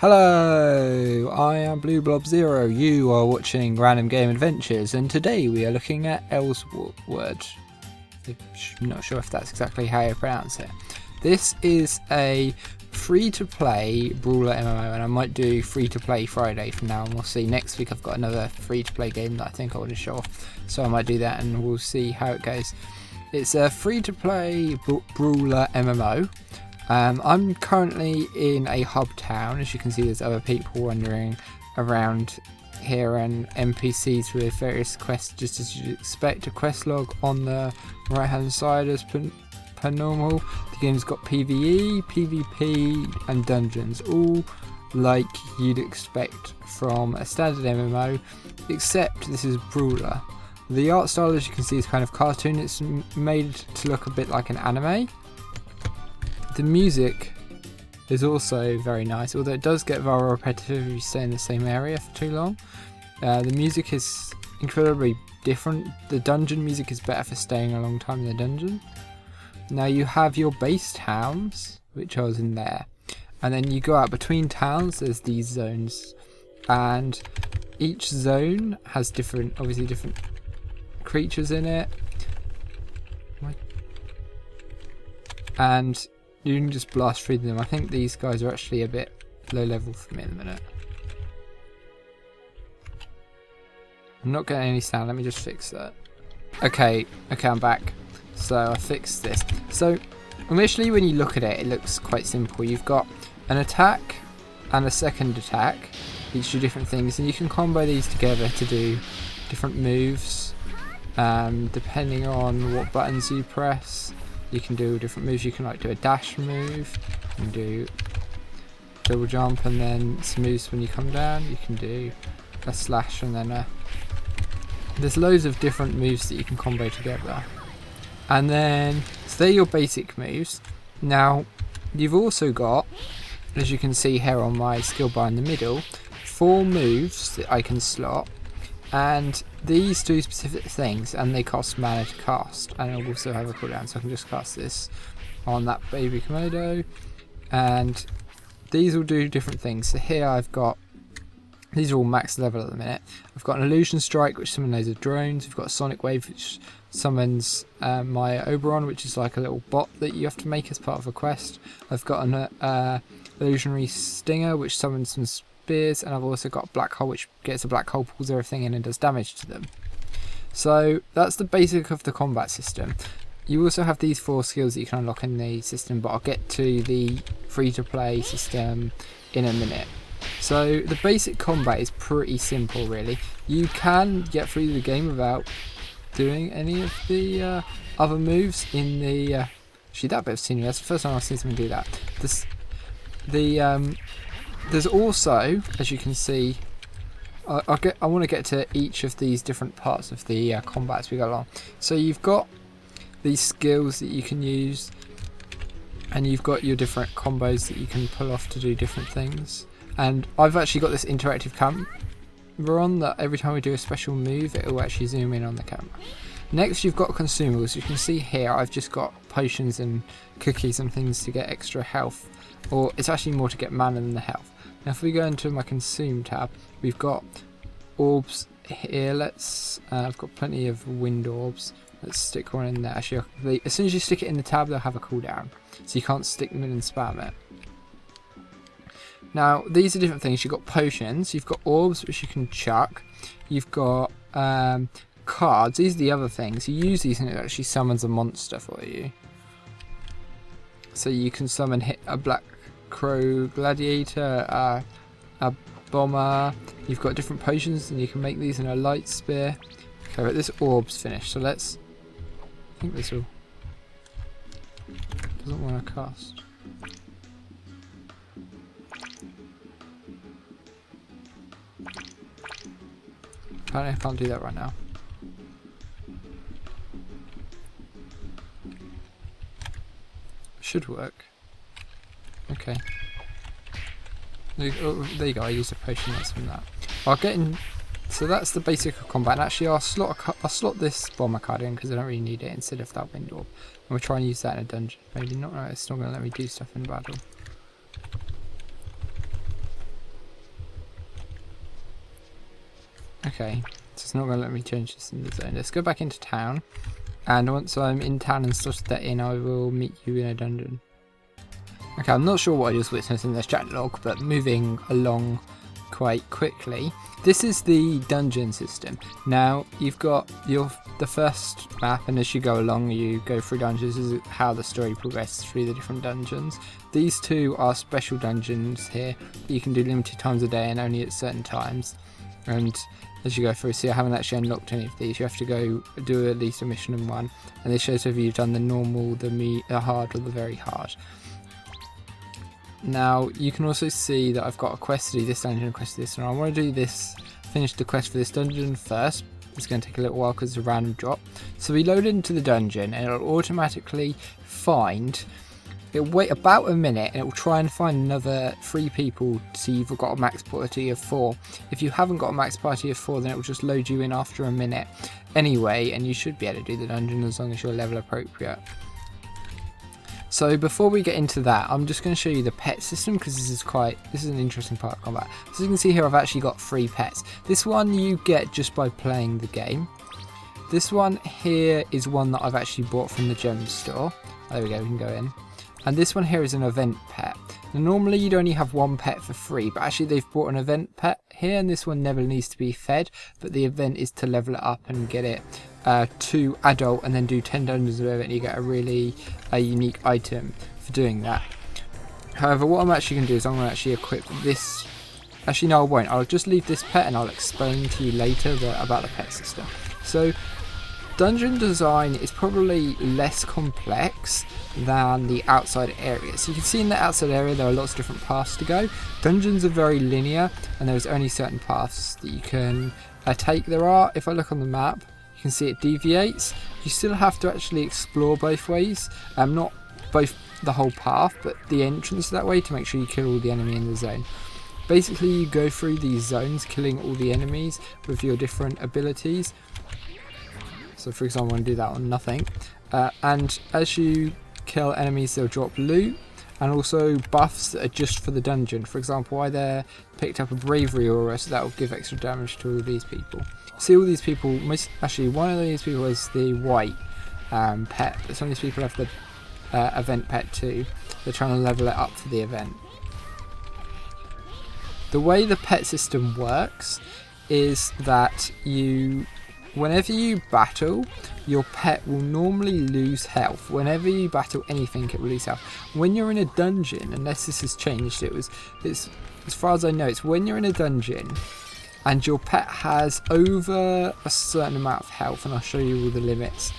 Hello, I am Blueblob0. You are watching Random Game Adventures, and today we are looking at Elsword. I'm not sure if that's exactly how you pronounce it. This is a free-to-play brawler MMO, and I might do free-to-play Friday from now, and we'll see. Next week I've got another free-to-play game that I think I want to show off, so I might do that, and we'll see how it goes. It's a free-to-play brawler MMO. I'm currently in a hub town. As you can see, there's other people wandering around here and NPCs with various quests, just as you'd expect. A quest log on the right hand side as per normal. The game's got PvE, PvP and dungeons, all like you'd expect from a standard MMO, except this is brawler. The art style, as you can see, is kind of cartoon. It's made to look a bit like an anime. The music is also very nice, although it does get very repetitive if you stay in the same area for too long. The music is incredibly different. The dungeon music is better for staying a long time in the dungeon. Now you have your base towns, which I was in there, and then you go out between towns. There's these zones, and each zone has obviously different creatures in it, and you can just blast through them. I think these guys are actually a bit low level for me at the minute. I'm not getting any sound. Let me just fix that. Okay, I'm back. So I fixed this. So initially when you look at it, it looks quite simple. You've got an attack and a second attack, each do different things, and you can combo these together to do different moves, depending on what buttons you press. You can do different moves. You can do a dash move, you can do double jump, and then some moves when you come down. You can do a slash, and then there's loads of different moves that you can combo together. And then, so they're your basic moves. Now, you've also got, as you can see here on my skill bar in the middle, 4 moves that I can slot. And these do specific things, and they cost mana to cast, and I also have a cooldown, so I can just cast this on that baby Komodo, and these will do different things. So here I've got, these are all max level at the minute. I've got an illusion strike, which summons loads of drones. We've got a sonic wave, which summons my Oberon, which is like a little bot that you have to make as part of a quest. I've got an illusionary stinger, which summons some spears, and I've also got black hole, which gets a black hole, pulls everything in and does damage to them. So that's the basic of the combat system. You also have these 4 skills that you can unlock in the system, but I'll get to the free-to-play system in a minute. So the basic combat is pretty simple, really. You can get through the game without doing any of the other moves in the actually, that bit of scenery, that's the first time I've seen someone do that. There's also, as you can see, I want to get to each of these different parts of the combat as we go along. So you've got these skills that you can use, and you've got your different combos that you can pull off to do different things. And I've actually got this interactive camera on that every time we do a special move, it will actually zoom in on the camera. Next, you've got consumables. You can see here I've just got potions and cookies and things to get extra health, or it's actually more to get mana than the health. Now if we go into my consume tab, we've got orbs here. I've got plenty of wind orbs. Let's stick one in there. Actually, as soon as you stick it in the tab, they'll have a cooldown, so you can't stick them in and spam it. Now these are different things. You've got potions, you've got orbs which you can chuck, you've got cards. These are the other things. You use these and it actually summons a monster for you. So you can summon a black crow gladiator, a bomber. You've got different potions and you can make these in a light spear. Okay, but this orb's finished, so I think this will, doesn't want to cast. Apparently I can't do that right now. Should work. Okay. Oh, there you go, I used a potion, that's from that. I'll get in. So that's the basic of combat. And actually I'll slot this bomber card in because I don't really need it instead of that wind orb. And we'll try and use that in a dungeon. Maybe not, no, it's not going to let me do stuff in battle. Okay, so it's not going to let me change this in the zone. Let's go back into town. And once I'm in town and slotted that in, I will meet you in a dungeon. Okay, I'm not sure what I just witnessed in this chat log, but moving along quite quickly. This is the dungeon system. Now, you've got the first map, and as you go along, you go through dungeons. This is how the story progresses through the different dungeons. These two are special dungeons here that you can do limited times a day and only at certain times. And as you go through, see, I haven't actually unlocked any of these. You have to go do at least a mission in one, and this shows whether you've done the normal, the hard, or the very hard. Now, you can also see that I've got a quest to do this dungeon and a quest to do this, and I want to do this, finish the quest for this dungeon first. It's going to take a little while because it's a random drop. So we load into the dungeon, and it'll automatically find, it'll wait about a minute, and it will try and find another 3 people so you've got a max party of 4. If you haven't got a max party of 4, then it will just load you in after a minute anyway, and you should be able to do the dungeon as long as you're level appropriate. So before we get into that, I'm just going to show you the pet system because this is an interesting part of combat. So as you can see here, I've actually got 3 pets. This one you get just by playing the game. This one here is one that I've actually bought from the gem store. There we go, we can go in. And this one here is an event pet. Now, normally you'd only have 1 pet for free, but actually they've brought an event pet here, and this one never needs to be fed, but the event is to level it up and get it to adult and then do 10 dungeons of it, and you get a unique item for doing that. However, what I'm actually going to do is I'm going to actually equip this. Actually, no, I won't. I'll just leave this pet and I'll explain to you later about the pet system. So, dungeon design is probably less complex than the outside area. So you can see in the outside area there are lots of different paths to go. Dungeons are very linear and there's only certain paths that you can take. There are, if I look on the map, you can see it deviates. You still have to actually explore both ways. Not both the whole path, but the entrance that way to make sure you kill all the enemy in the zone. Basically you go through these zones killing all the enemies with your different abilities. So for example, I'm going to do that on nothing. And as you kill enemies, they'll drop loot and also buffs that are just for the dungeon. For example, I there picked up a bravery aura, so that will give extra damage to all these people. See all these people, actually one of these people is the white pet, but some of these people have the event pet too. They're trying to level it up for the event. The way the pet system works is that whenever you battle, your pet will normally lose health. Whenever you battle anything, it will lose health. When you're in a dungeon, unless this has changed, it's as far as I know, it's when you're in a dungeon and your pet has over a certain amount of health, and I'll show you all the limits,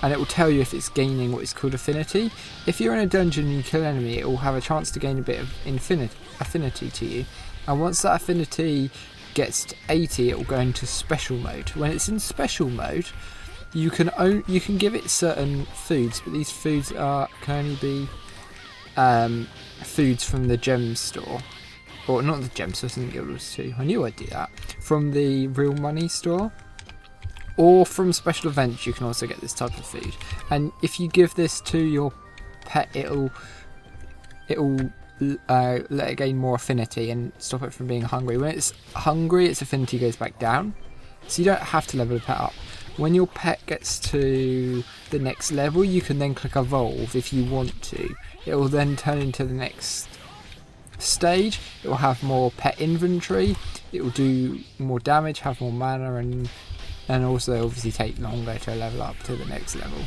and it will tell you if it's gaining what is called affinity. If you're in a dungeon and you kill an enemy, it will have a chance to gain a bit of affinity to you, and once that affinity gets to 80, it will go into special mode. When it's in special mode, you can give it certain foods, but these foods can only be foods from the gem store, or not the gem store, something Guilds too. I knew I'd do that. From the real money store, or from special events, you can also get this type of food. And if you give this to your pet, it'll let it gain more affinity and stop it from being hungry. When it's hungry, its affinity goes back down, so you don't have to level the pet up. When your pet gets to the next level, you can then click evolve if you want to. It will then turn into the next stage. It will have more pet inventory, it will do more damage, have more mana, and also obviously take longer to level up to the next level.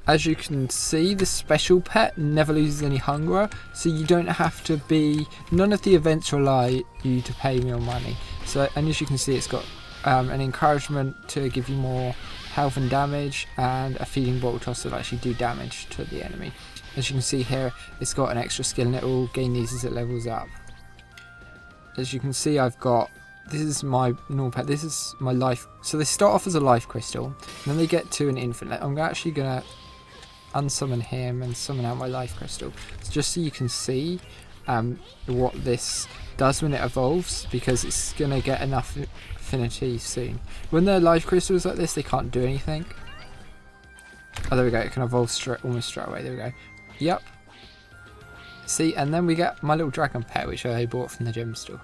As you can see, the special pet never loses any hunger, so you don't have to be, none of the events rely you to pay more money. So, and as you can see, it's got an encouragement to give you more health and damage, and a feeding bottle toss that actually do damage to the enemy. As you can see here, it's got an extra skill and it will gain these as it levels up. As you can see, this is my normal pet, this is my life. So they start off as a life crystal, and then they get to an infinite. I'm actually going to unsummon him and summon out my life crystal, just so you can see what this does when it evolves, because it's going to get enough affinity soon. When they're life crystals like this, they can't do anything. Oh, there we go, it can evolve almost straight away. There we go. Yep. See, and then we get my little dragon pet, which I bought from the gem store.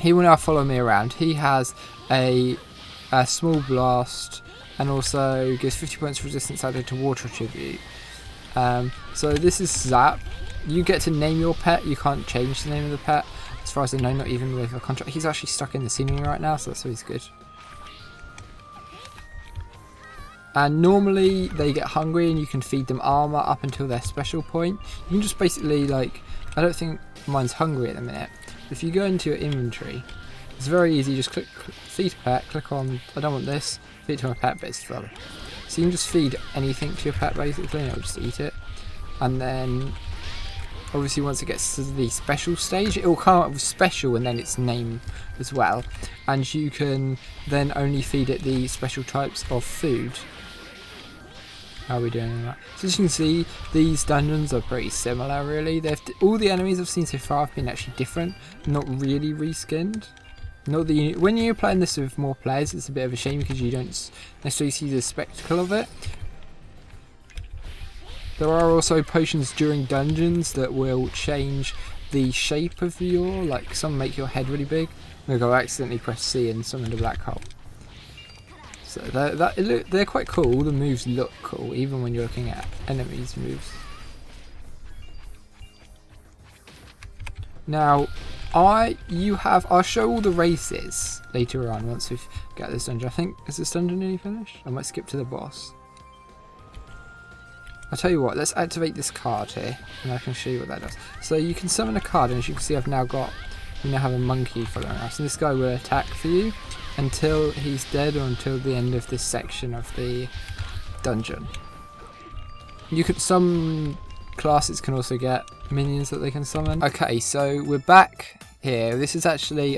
he will now follow me around. He has a small blast and also gives 50 points resistance added to water attribute. So this is Zap. You get to name your pet. You can't change the name of the pet, as far as I know, not even with a contract. He's actually stuck in the ceiling right now, so that's always good. And normally they get hungry and you can feed them armor up until their special point. You can just basically, like, I don't think mine's hungry at the minute. If you go into your inventory, it's very easy. Just click feed pet, click on I don't want this, feed it to my pet, but it's full. So you can just feed anything to your pet basically and it'll just eat it. And then obviously once it gets to the special stage, it will come up with special and then its name as well. And you can then only feed it the special types of food. How are we doing on that? So as you can see, these dungeons are pretty similar really. All the enemies I've seen so far have been actually different, not really reskinned. When you're playing this with more players, it's a bit of a shame because you don't necessarily see the spectacle of it. There are also potions during dungeons that will change the shape of your, like some make your head really big. I'm going to go accidentally press C and summon a black hole. So they're quite cool. The moves look cool even when you're looking at enemies' moves. Now, I'll show all the races later on once we've got this dungeon. I think, is this dungeon nearly finished? I might skip to the boss. I'll tell you what, let's activate this card here and I can show you what that does. So you can summon a card and as you can see we now have a monkey following us, and this guy will attack for you until he's dead or until the end of this section of the dungeon. Some classes can also get minions that they can summon. Okay, so we're back here. This is actually,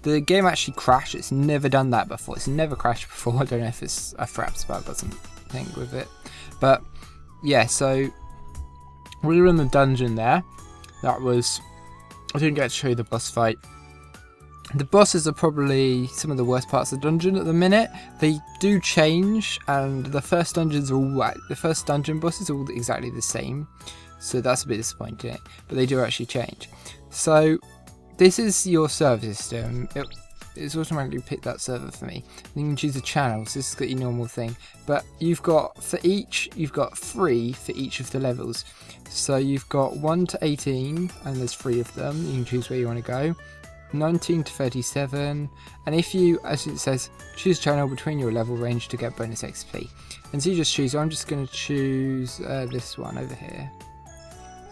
the game actually crashed. It's never done that before. It's never crashed before. I don't know if it's a fraps bug or something with it. But yeah, so we were in the dungeon there. I didn't get to show you the boss fight. The bosses are probably some of the worst parts of the dungeon at the minute. They do change, and the first dungeon boss is all exactly the same, so that's a bit disappointing. But they do actually change. So this is your server system. It's automatically picked that server for me. You can choose a channel, so this is your normal thing. But you've got 3 for each of the levels. So you've got 1 to 18, and there's 3 of them. You can choose where you want to go. 19 to 37, and if you, as it says, choose channel between your level range to get bonus XP. And so you just choose, I'm just going to choose this one over here.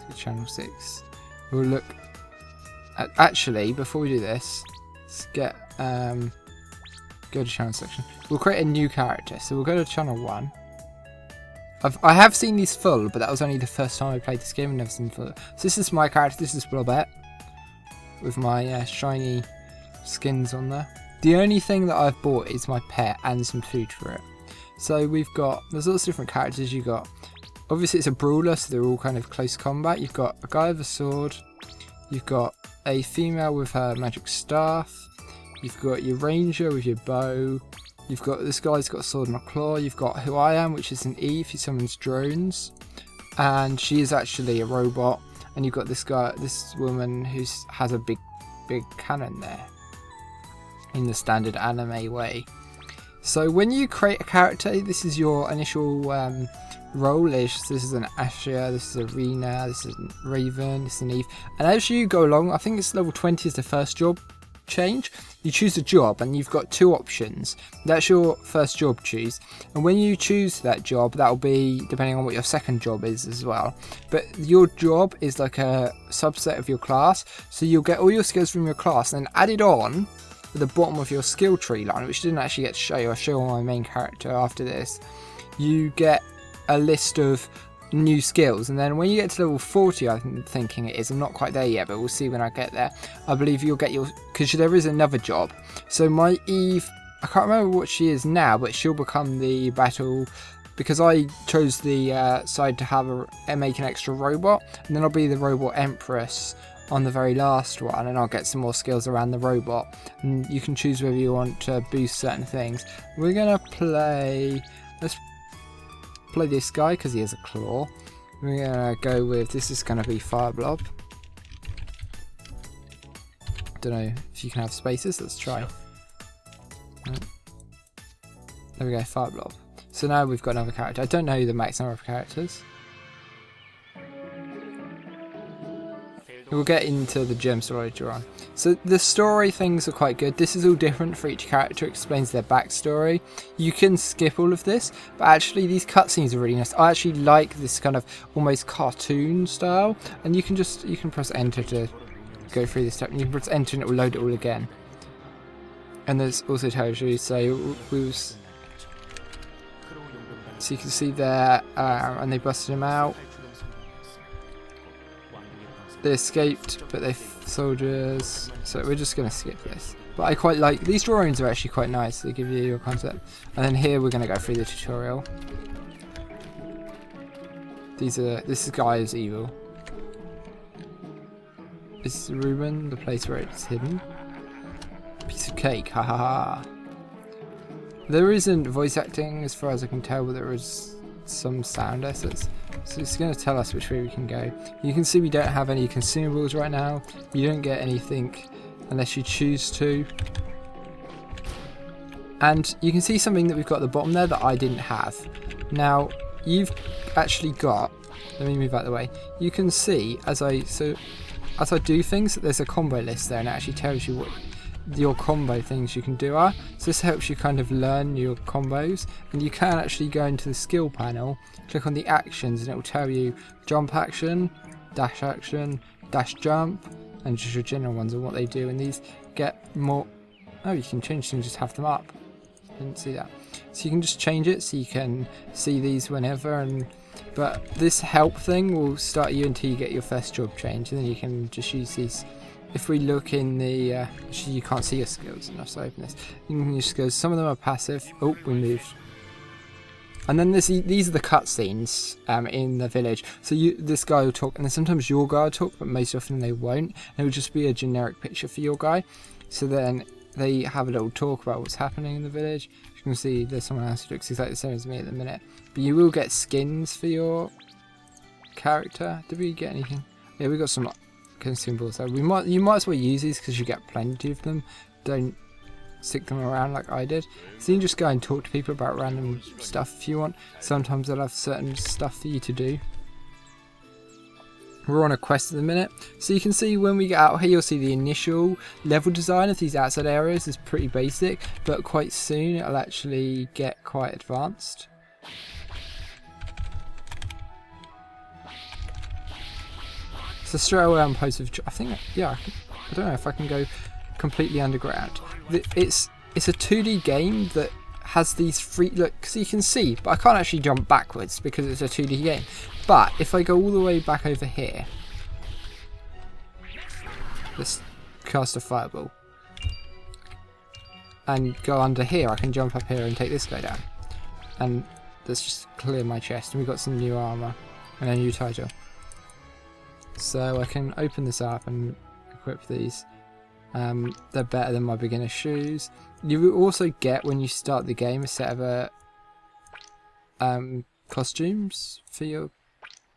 So channel 6. We'll look at, actually, before we do this, let's get, go to channel section. We'll create a new character, so we'll go to channel 1. I have seen these full, but that was only the first time I played this game and never seen full. So this is my character, this is Blueblob0 with my shiny skins on there. The only thing that I've bought is my pet and some food for it. So there's lots of different characters. You've got, obviously it's a brawler, so they're all kind of close combat. You've got a guy with a sword, you've got a female with her magic staff, you've got your ranger with your bow, you've got this guy's got a sword and a claw, you've got who I am, which is an Eve, who summons drones, and she is actually a robot. And you've got this woman who has a big cannon there, in the standard anime way. So when you create a character, this is your initial role. This is an Asher, this is a Rena, this is a Raven, this is an Eve. And as you go along, I think it's level 20 is the first job change. You choose a job and you've got 2 options. That's your first job choose, and when you choose that job, that'll be depending on what your second job is as well. But your job is like a subset of your class, so you'll get all your skills from your class and then added on at the bottom of your skill tree line, which didn't actually get to show you. I'll show my main character after this. You get a list of new skills, and then when you get to level 40, I'm thinking it is, I'm not quite there yet, but we'll see when I get there. I believe you'll get because there is another job. So my Eve, I can't remember what she is now, but she'll become the battle, because I chose the side to make an extra robot, and then I'll be the robot empress on the very last one, and I'll get some more skills around the robot, and you can choose whether you want to boost certain things. We're gonna play, let's play this guy because he has a claw. We're gonna go with, this is gonna be Fireblob. don't know if you can have spaces. Let's try. There we go, Fire Blob. So now we've got another character. I don't know the max number of characters. We'll get into the gem story later on. So the story things are quite good. This is all different for each character. It explains their backstory. You can skip all of this, but actually these cutscenes are really nice. I actually like this kind of almost cartoon style, and you can press enter to go through this step, and you can press enter and it will load it all again. And this also tells you, so you can see there, and they busted him out. They escaped, but they're soldiers, so we're just going to skip this. But I quite like, these drawings are actually quite nice, they give you your concept. And then here we're going to go through the tutorial. This guy is evil. This is Ruben, the place where it's hidden. Piece of cake, ha ha ha. There isn't voice acting as far as I can tell, but there is some sound assets. So it's going to tell us which way we can go. You can see we don't have any consumables right now. You don't get anything unless you choose to. And you can see something that we've got at the bottom there that I didn't have. Now, you've actually got, let me move out of the way. You can see as I do things, there's a combo list there, and it actually tells you what your combo things you can do are. So this helps you kind of learn your combos, and you can actually go into the skill panel, click on the actions, and it will tell you jump action, dash jump, and just your general ones and what they do. And these get more, oh, you can change them and just have them up. Didn't see that. So you can just change it so you can see these whenever, but this help thing will start you until you get your first job change, and then you can just use these. If we look in the, actually you can't see your skills enough, so open this. You can use skills, some of them are passive. Oh, we moved. And then these are the cutscenes in the village. So this guy will talk, and then sometimes your guy will talk, but most often they won't. It will just be a generic picture for your guy. So then they have a little talk about what's happening in the village. You can see there's someone else who looks exactly the same as me at the minute. But you will get skins for your character. Did we get anything? Yeah, we got some consumables. So you might as well use these because you get plenty of them. Don't stick them around like I did. So you can just go and talk to people about random stuff if you want. Sometimes they'll have certain stuff for you to do. We're on a quest at the minute, so you can see when we get out here, you'll see the initial level design of these outside areas is pretty basic, but quite soon it'll actually get quite advanced. So straight away I'm posted, I think, yeah, I don't know if I can go completely underground. It's a 2D game that has these free, look, so you can see, but I can't actually jump backwards because it's a 2D game. But if I go all the way back over here, let's cast a fireball, and go under here, I can jump up here and take this guy down. And let's just clear my chest, and we've got some new armor and a new title. So I can open this up and equip these. They're better than my beginner shoes. You will also get, when you start the game, a set of costumes for your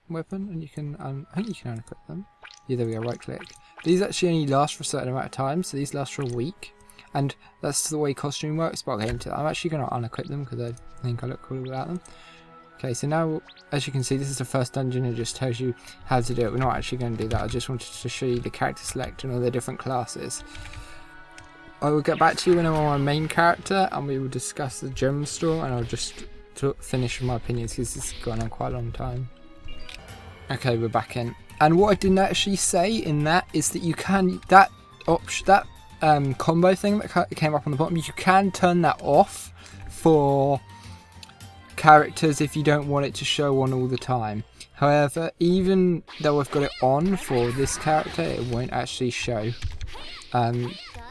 weapon, and you can I think you can unequip them. Yeah, there we go, right click. These actually only last for a certain amount of time, so these last for a week, and that's the way costume works, but I'll get into that. I'm actually going to unequip them because I think I look cool without them. Okay, so now, as you can see, this is the first dungeon. It just tells you how to do it. We're not actually going to do that. I just wanted to show you the character select and all the different classes. I will get back to you when I'm on my main character, and we will discuss the gem store, and I'll just finish with my opinions because this has gone on quite a long time. Okay, we're back in. And what I didn't actually say in that is that you can, that combo thing that came up on the bottom, you can turn that off for characters if you don't want it to show on all the time. However, even though I've got it on for this character, it won't actually show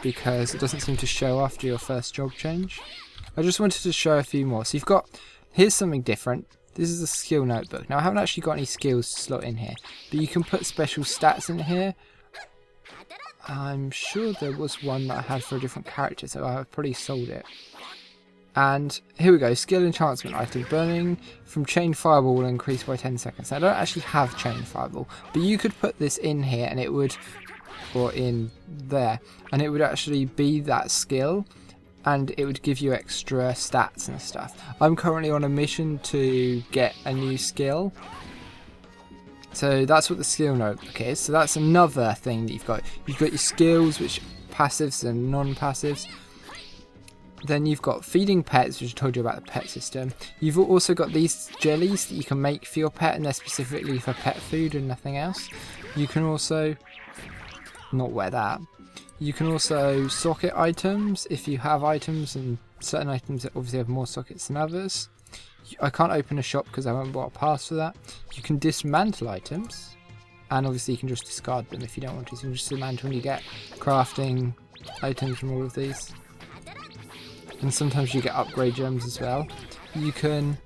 because it doesn't seem to show after your first job change. I just wanted to show a few more. So you've got, here's something different. This is a skill notebook. Now I haven't actually got any skills to slot in here, but you can put special stats in here. I'm sure there was one that I had for a different character, so I've probably sold it. And here we go, skill enhancement item. Burning from chain fireball will increase by 10 seconds. Now, I don't actually have chain fireball, but you could put this in here and it would or in there, and it would actually be that skill, and it would give you extra stats and stuff. I'm currently on a mission to get a new skill, so that's what the skill notebook is. So that's another thing that you've got. You've got your skills, which passives and non-passives. Then you've got feeding pets, which I told you about the pet system. You've also got these jellies that you can make for your pet, and they're specifically for pet food and nothing else. You can also not wear that. You can also socket items if you have items, and certain items that obviously have more sockets than others. I can't open a shop because I haven't bought a pass for that. You can dismantle items, and obviously you can just discard them if you don't want to. So you can just dismantle and you get crafting items from all of these. And sometimes you get upgrade gems as well. You can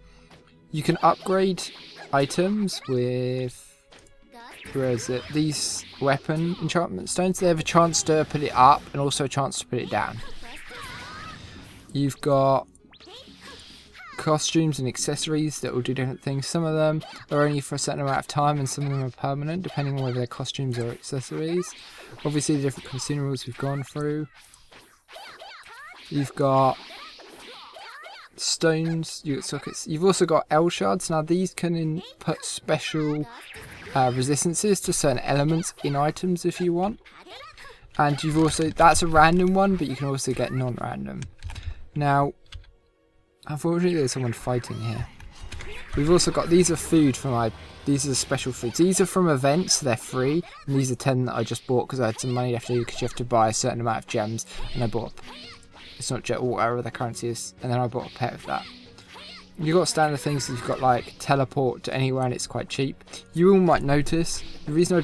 upgrade items with, where is it? These weapon enchantment stones. They have a chance to put it up and also a chance to put it down. You've got costumes and accessories that will do different things. Some of them are only for a certain amount of time, and some of them are permanent, depending on whether they're costumes or accessories. Obviously, the different consumables we've gone through. You've got stones, you've got sockets. You've also got L shards. Now these can input special resistances to certain elements in items if you want. And you've also, that's a random one, but you can also get non-random. Now, unfortunately there's someone fighting here. We've also got, these are food for these are special foods. These are from events, so they're free. And these are 10 that I just bought because I had some money left over, because you have to buy a certain amount of gems. And I bought, it's not jet whatever the currency is, and then I bought a pet of that. You've got standard things, you've got like teleport to anywhere, and it's quite cheap. You all might notice, the reason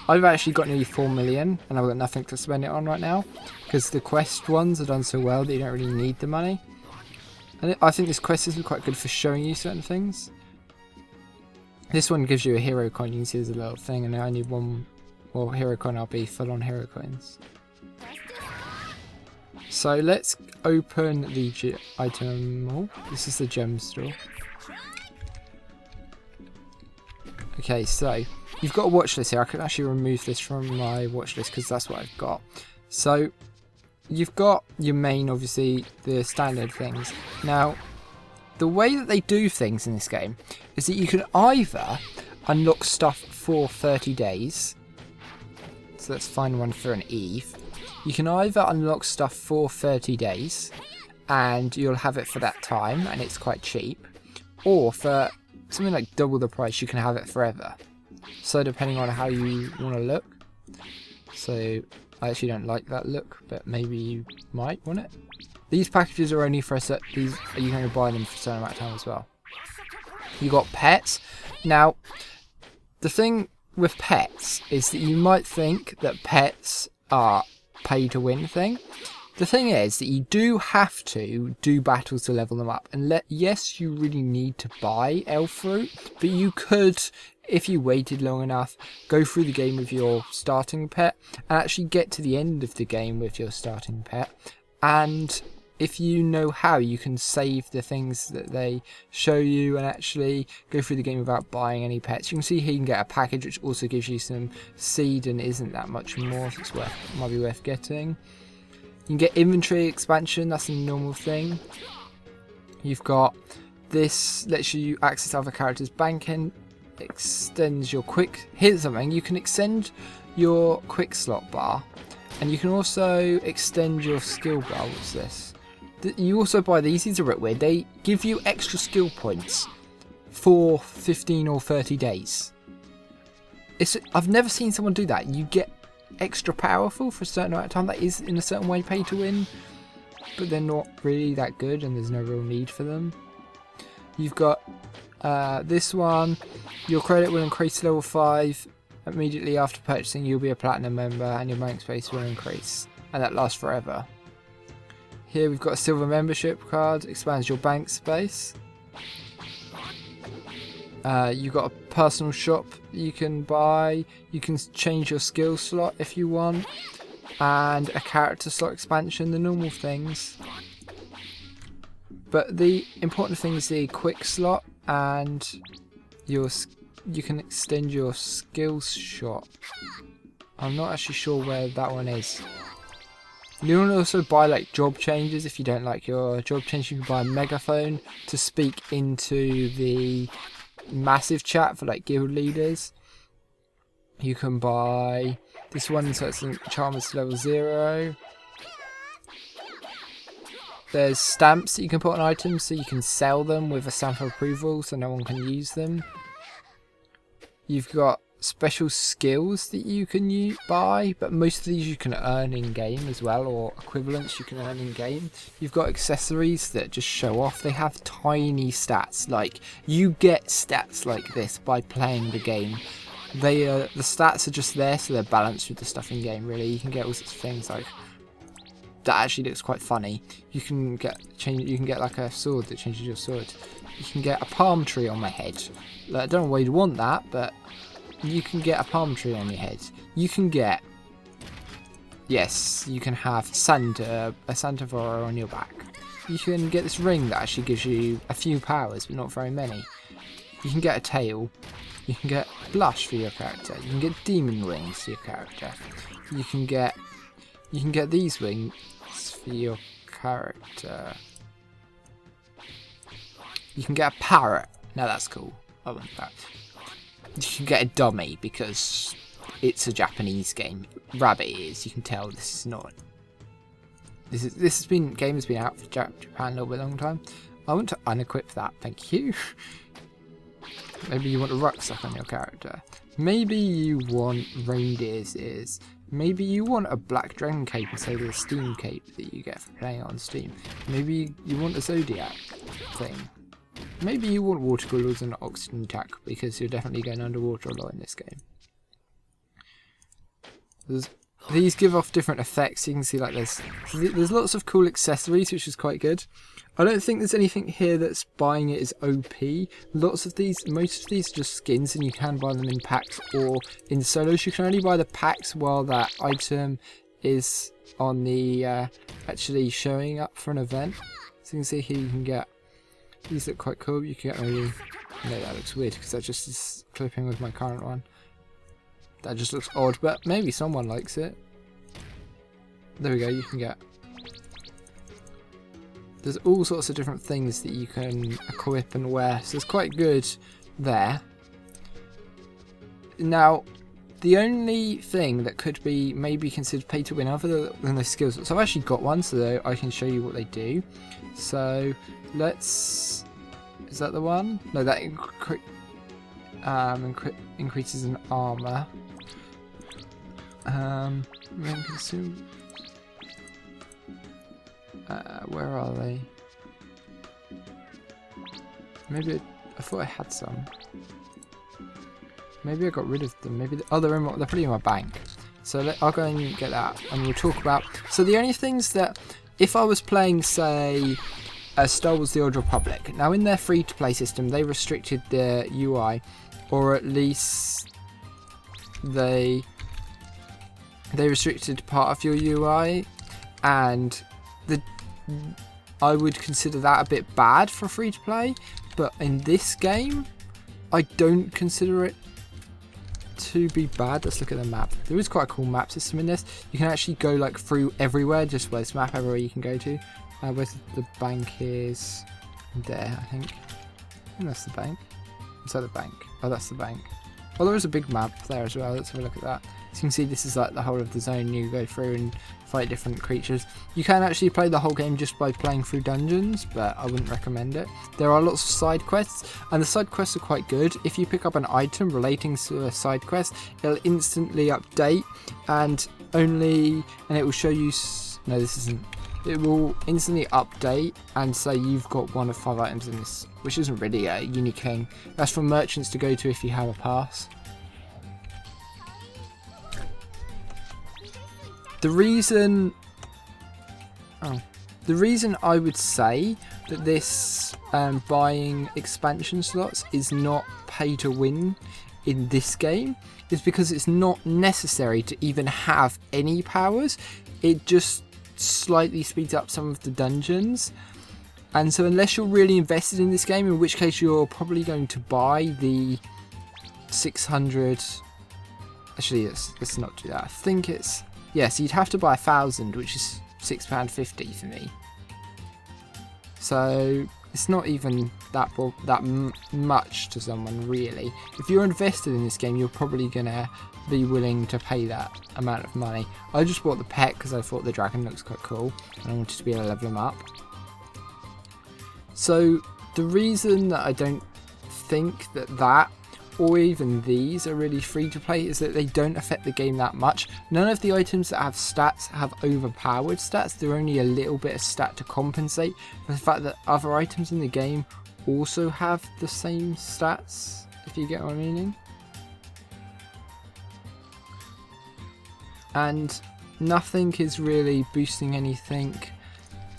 I've actually got nearly 4 million, and I've got nothing to spend it on right now, because the quest ones are done so well that you don't really need the money. And I think this quest is quite good for showing you certain things. This one gives you a hero coin, you can see there's a little thing, and I need one more hero coin, I'll be full on hero coins. So let's open the item. Oh, this is the gem store. Okay, so you've got a watch list here. I can actually remove this from my watch list because that's what I've got. So you've got your main, obviously, the standard things. Now, the way that they do things in this game is that you can either unlock stuff for 30 days. So let's find one for an Eve. You can either unlock stuff for 30 days and you'll have it for that time and it's quite cheap, or for something like double the price you can have it forever. So depending on how you want to look. So I actually don't like that look, but maybe you might want it. These packages are only for a certain, you can only buy them for a certain amount of time as well. You got pets. Now the thing with pets is that you might think that pets are pay to win thing. The thing is that you do have to do battles to level them up, and yes, you really need to buy elf fruit, but you could, if you waited long enough, go through the game with your starting pet and actually get to the end of the game with your starting pet. And if you know how, you can save the things that they show you and actually go through the game without buying any pets. You can see here you can get a package which also gives you some seed and isn't that much more, so it's might be worth getting. You can get inventory expansion, that's a normal thing. You've got this, lets you access other characters' bank end, extends your quick, here's something, you can extend your quick slot bar, and you can also extend your skill bar. What's this? You also buy these are a bit weird. They give you extra skill points for 15 or 30 days. I've never seen someone do that. You get extra powerful for a certain amount of time. That is in a certain way pay to win, but they're not really that good and there's no real need for them. You've got this one. Your credit will increase to level 5. Immediately after purchasing, you'll be a platinum member and your bank space will increase, and that lasts forever. Here we've got a silver membership card, expands your bank space. You've got a personal shop you can buy. You can change your skill slot if you want, and a character slot expansion, the normal things. But the important thing is the quick slot, and you can extend your skills shot. I'm not actually sure where that one is. You can also buy like job changes if you don't like your job change. You can buy a megaphone to speak into the massive chat for like guild leaders. You can buy this one, so it's enchantments level 0. There's stamps that you can put on items, so you can sell them with a stamp of approval, so no one can use them. You've got special skills that you can buy, but most of these you can earn in game as well, or equivalents you can earn in game. You've got accessories that just show off. They have tiny stats, like you get stats like this by playing the game. The stats are just there, so they're balanced with the stuff in game. Really, you can get all sorts of things like that. Actually, looks quite funny. You can get like a sword that changes your sword. You can get a palm tree on my head. I don't know why you'd want that, but you can get a palm tree on your head. You can get, yes, you can have a Santa Vora on your back. You can get this ring that actually gives you a few powers, but not very many. You can get a tail. You can get blush for your character. You can get demon wings for your character. You can get these wings for your character. You can get a parrot. Now that's cool. I want that. You can get a dummy because it's a Japanese game. Rabbit is. You can tell this is not. Game has been out for Japan a little bit long time. I want to unequip that. Thank you. Maybe you want a rucksack on your character. Maybe you want reindeer's ears. Maybe you want a black dragon cape instead of the Steam cape that you get for playing on Steam. Maybe you want a Zodiac thing. Maybe you want water coolers and oxygen tank because you're definitely going underwater a lot in this game. These give off different effects. You can see like there's lots of cool accessories, which is quite good. I don't think there's anything here that's buying it is OP. Most of these are just skins, and you can buy them in packs or in solos. You can only buy the packs while that item is on the actually showing up for an event. So you can see here you can get these. Look quite cool. You can get maybe. No, that looks weird because that just is clipping with my current one. That just looks odd, but maybe someone likes it. There we go. You can get. There's all sorts of different things that you can equip and wear, so it's quite good there. Now, the only thing that could be maybe considered pay to win other than the skills, so I've actually got one so I can show you what they do. So let's, is that the one? No, that increases in armor. Consume. Where are they? Maybe I thought I had some. Maybe I got rid of them. Maybe they're probably in my bank. So I'll go and get that, and we'll talk about. So the only things that, if I was playing, say, Star Wars: The Old Republic. Now in their free-to-play system, they restricted their UI, or at least they restricted part of your UI, and I would consider that a bit bad for free to play, but in this game I don't consider it to be bad. Let's look at the map. There is quite a cool map system in this. You can actually go like through everywhere, just where this map, everywhere you can go to. Where the bank is there, I think that's the bank. Is that the bank? Oh, that's the bank. Well, there is a big map there as well. Let's have a look at that. So you can see this is like the whole of the zone. You go through and fight different creatures. You can actually play the whole game just by playing through dungeons, but I wouldn't recommend it. There are lots of side quests, and the side quests are quite good. If you pick up an item relating to a side quest, it'll instantly update, and it will show you. No, this isn't. It will instantly update and say you've got 1 of 5 items in this, which isn't really a unique thing. That's for merchants to go to if you have a pass. The reason I would say that this buying expansion slots is not pay to win in this game is because it's not necessary to even have any powers. It just slightly speeds up some of the dungeons, and so unless you're really invested in this game, in which case you're probably going to buy the 600 Actually, let's not do that. I think it's... Yeah, so you'd have to buy 1,000, which is £6.50 for me. So it's not even that much to someone, really. If you're invested in this game, you're probably going to be willing to pay that amount of money. I just bought the pet because I thought the dragon looks quite cool, and I wanted to be able to level him up. So the reason that I don't think that or even these are really free to play is that they don't affect the game that much. None of the items that have stats have overpowered stats. They're only a little bit of stat to compensate for the fact that other items in the game also have the same stats, if you get what I'm meaning. And nothing is really boosting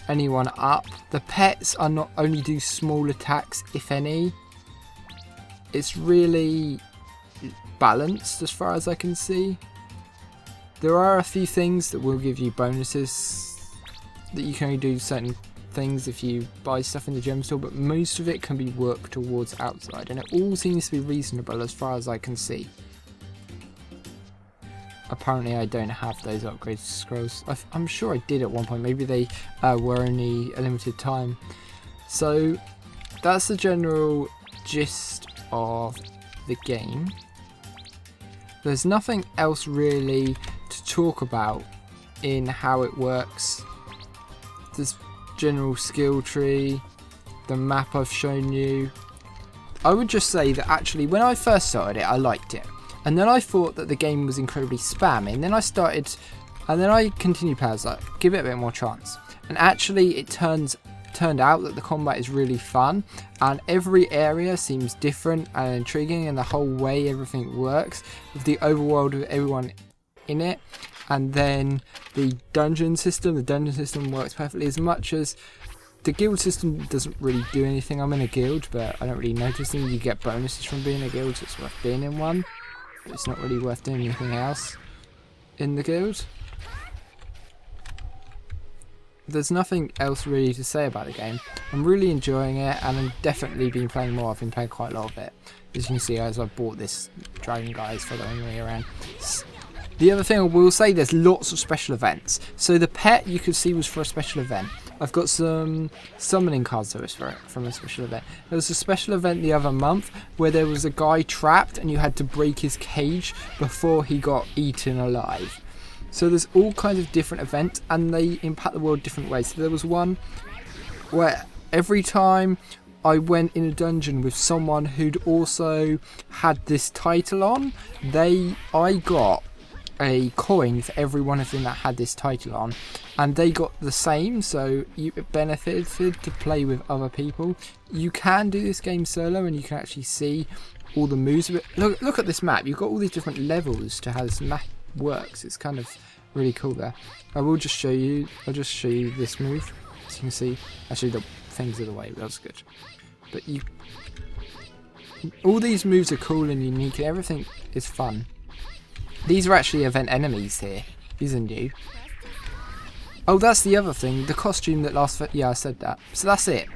anyone up. The pets are not only do small attacks, if any. It's really balanced as far as I can see. There are a few things that will give you bonuses that you can only do certain things if you buy stuff in the gem store, but most of it can be worked towards outside, and it all seems to be reasonable as far as I can see. Apparently I don't have those upgrade scrolls. I'm sure I did at one point. Maybe they were only a limited time. So that's the general gist of the game. There's nothing else really to talk about in how it works. This general skill tree, the map I've shown you. I would just say that actually when I first started it, I liked it. And then I thought that the game was incredibly spammy. And then I continued playing. I was like, give it a bit more chance. And actually it turned out that the combat is really fun, and every area seems different and intriguing, and the whole way everything works with the overworld with everyone in it. And then the dungeon system works perfectly, as much as the guild system doesn't really do anything. I'm in a guild, but I don't really notice them. You get bonuses from being in a guild, so it's worth being in one. But it's not really worth doing anything else in the guild. There's nothing else really to say about the game. I'm really enjoying it, and I've definitely been playing more. I've been playing quite a lot of it. As you can see, as I bought this dragon guy, is following me around. The other thing I will say, there's lots of special events. So the pet you could see was for a special event. I've got some summoning cards that was from a special event. There was a special event the other month where there was a guy trapped and you had to break his cage before he got eaten alive. So there's all kinds of different events, and they impact the world different ways. So there was one where every time I went in a dungeon with someone who'd also had this title on, I got a coin for every one of them that had this title on, and they got the same, so it benefited to play with other people. You can do this game solo, and you can actually see all the moves of it. Look at this map. You've got all these different levels to how this map works. It's kind of really cool there. I'll just show you this move, so you can see. Actually, the things are the way, that's good. But all these moves are cool and unique, and everything is fun. These are actually event enemies here. These are new. Oh, that's the other thing. The costume that lasts for... Yeah, I said that. So that's it.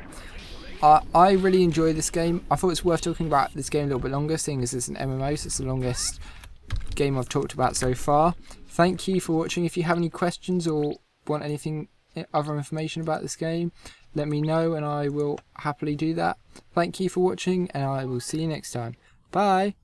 I really enjoy this game. I thought it's worth talking about this game a little bit longer, seeing as it's an MMO, so it's the longest game I've talked about so far. Thank you for watching. If you have any questions or want anything other information about this game, let me know and I will happily do that. Thank you for watching, and I will see you next time. Bye!